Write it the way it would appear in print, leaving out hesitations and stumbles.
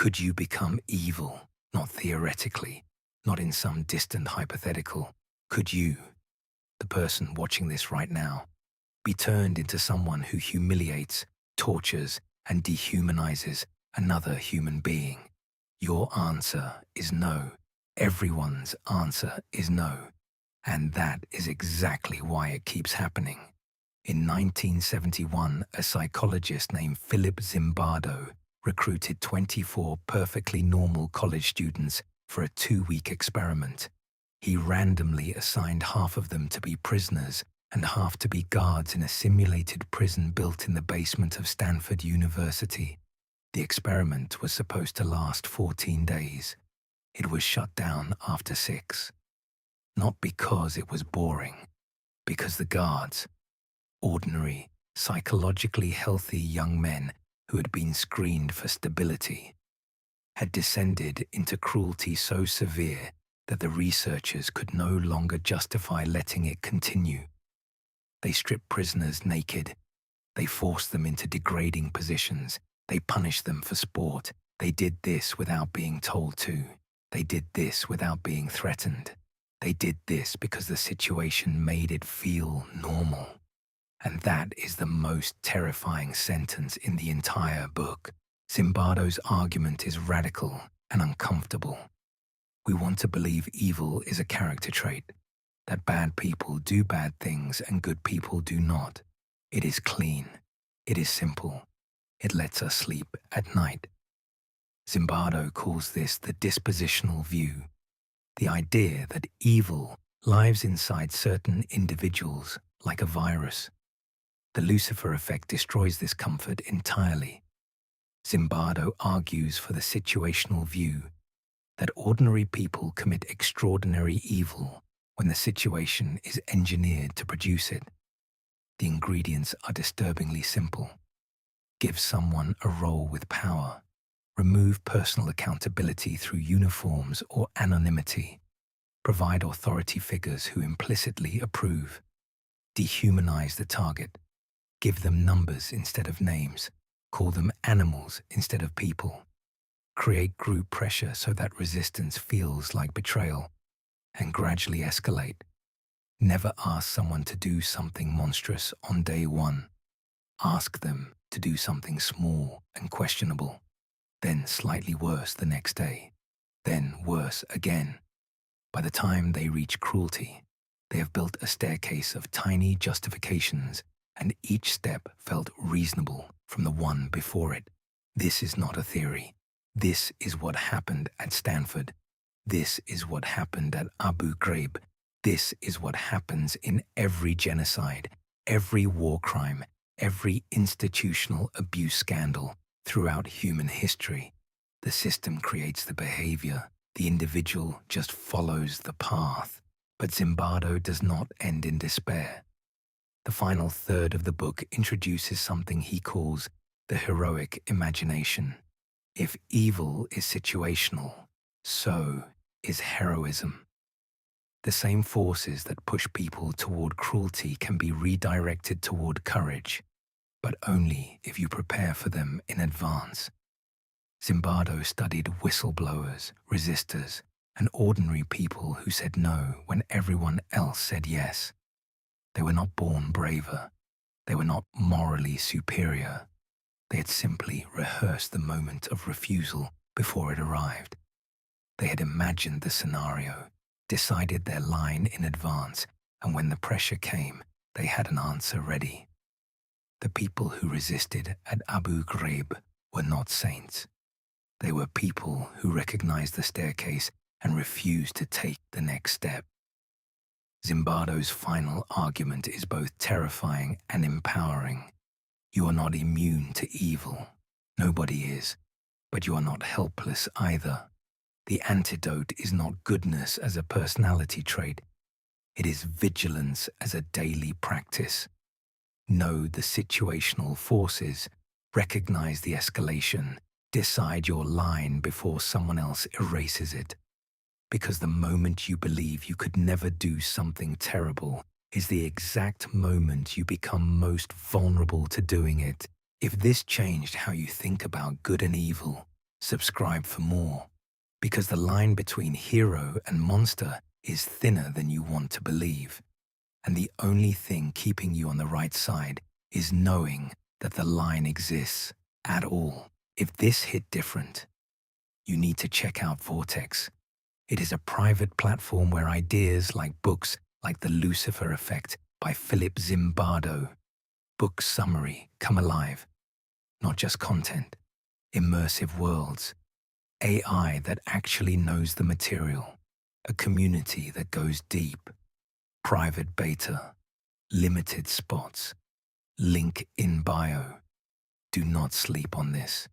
Could you become evil? Not theoretically, not in some distant hypothetical. Could you, the person watching this right now, be turned into someone who humiliates, tortures, and dehumanizes another human being? Your answer is no. Everyone's answer is no. And that is exactly why it keeps happening. In 1971, a psychologist named Philip Zimbardo recruited 24 perfectly normal college students for a 2-week experiment. He randomly assigned half of them to be prisoners and half to be guards in a simulated prison built in the basement of Stanford University. The experiment was supposed to last 14 days. It was shut down after 6. Not because it was boring, because the guards, ordinary, psychologically healthy young men who had been screened for stability, had descended into cruelty so severe that the researchers could no longer justify letting it continue. They stripped prisoners naked. They forced them into degrading positions. They punished them for sport. They did this without being told to. They did this without being threatened. They did this because the situation made it feel normal. And that is the most terrifying sentence in the entire book. Zimbardo's argument is radical and uncomfortable. We want to believe evil is a character trait, that bad people do bad things and good people do not. It is clean. It is simple. It lets us sleep at night. Zimbardo calls this the dispositional view, the idea that evil lives inside certain individuals like a virus. The Lucifer Effect destroys this comfort entirely. Zimbardo argues for the situational view, that ordinary people commit extraordinary evil when the situation is engineered to produce it. The ingredients are disturbingly simple. Give someone a role with power. Remove personal accountability through uniforms or anonymity. Provide authority figures who implicitly approve. Dehumanize the target. Give them numbers instead of names. Call them animals instead of people. Create group pressure so that resistance feels like betrayal, and gradually escalate. Never ask someone to do something monstrous on day 1. Ask them to do something small and questionable, then slightly worse the next day, then worse again. By the time they reach cruelty, they have built a staircase of tiny justifications, and each step felt reasonable from the one before it. This is not a theory. This is what happened at Stanford. This is what happened at Abu Ghraib. This is what happens in every genocide, every war crime, every institutional abuse scandal throughout human history. The system creates the behavior. The individual just follows the path. But Zimbardo does not end in despair. The final third of the book introduces something he calls the heroic imagination. If evil is situational, so is heroism. The same forces that push people toward cruelty can be redirected toward courage, but only if you prepare for them in advance. Zimbardo studied whistleblowers, resistors, and ordinary people who said no when everyone else said yes. They were not born braver. They were not morally superior. They had simply rehearsed the moment of refusal before it arrived. They had imagined the scenario, decided their line in advance, and when the pressure came, they had an answer ready. The people who resisted at Abu Ghraib were not saints. They were people who recognized the staircase and refused to take the next step. Zimbardo's final argument is both terrifying and empowering. You are not immune to evil. Nobody is. But you are not helpless either. The antidote is not goodness as a personality trait. It is vigilance as a daily practice. Know the situational forces. Recognize the escalation. Decide your line before someone else erases it. Because the moment you believe you could never do something terrible is the exact moment you become most vulnerable to doing it. If this changed how you think about good and evil, Subscribe for more, because the line between hero and monster is thinner than you want to believe. And the only thing keeping you on the right side is knowing that the line exists at all. If this hit different, you need to check out Vortex. It is a private platform where ideas like books like The Lucifer Effect by Philip Zimbardo, book summary, come alive. Not just content, immersive worlds, AI that actually knows the material, a community that goes deep, private beta, limited spots, link in bio. Do not sleep on this.